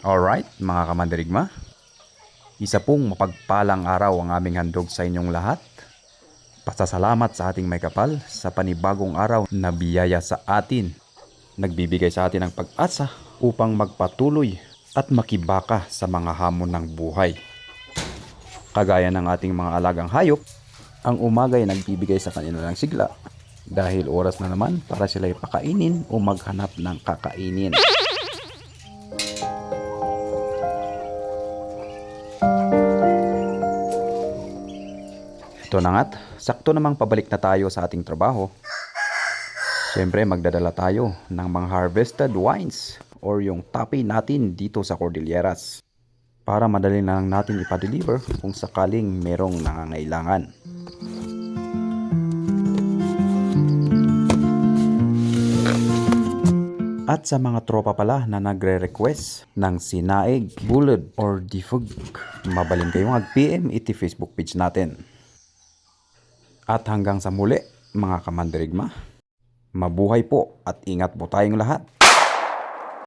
Alright, mga kamandirigma. Isa pong mapagpalang araw ang aming handog sa inyong lahat. Pasasalamat sa ating may kapal sa panibagong araw na biyaya sa atin. Nagbibigay sa atin ng pag-asa upang magpatuloy at makibaka sa mga hamon ng buhay. Kagaya ng ating mga alagang hayop, ang umaga ay nagbibigay sa kanila ng sigla dahil oras na naman para sila ipakainin o maghanap ng kakainin. Ito na nga't, sakto namang pabalik na tayo sa ating trabaho. Siyempre, magdadala tayo ng mga harvested wines or yung tapi natin dito sa Cordilleras para madali na lang natin ipa-deliver kung sakaling merong nangangailangan. At sa mga tropa pala na nagre-request ng sinaig, bulod or difug, mabalin kayong mag-PM iti Facebook page natin. At hanggang sa muli, mga kamandirigma, mabuhay po at ingat po tayong lahat.